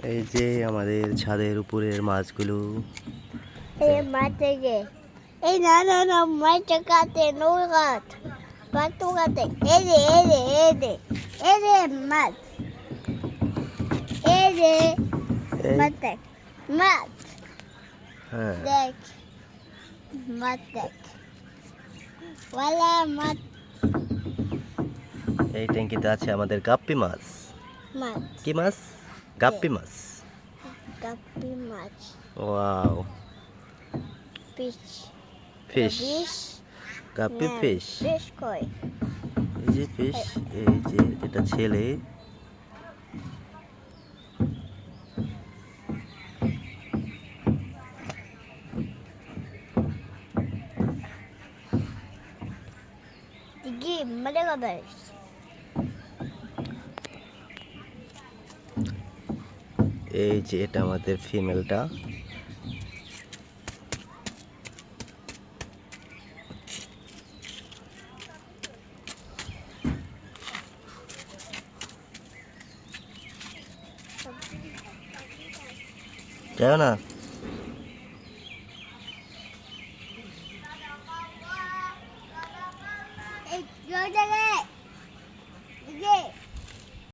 এই যে আমাদের ছাদের উপরের মাছগুলো। এই মাঠে গে এই না না না মাঠে কাটে নৌকাত পাতু কাটে এই রে মাছ এই রে মাছ দেখ মাছ হ্যাঁ, দেখ মাছ দেখ ওয়ালা মাছ এই ট্যাঙ্কিতে আছে আমাদের গাপ্পি মাছ। মাছ কি মাছ? গাপ্পি মাছ। গাপ্পি মাছ wow, fish fish, fish guppy fish. Fish কই এই যে ফিশ, এই যে এটা ছেলে। দিগি মরে গবে এই যে এটা আমাদের ফিমেলটা। যাও না। এই জায়গায়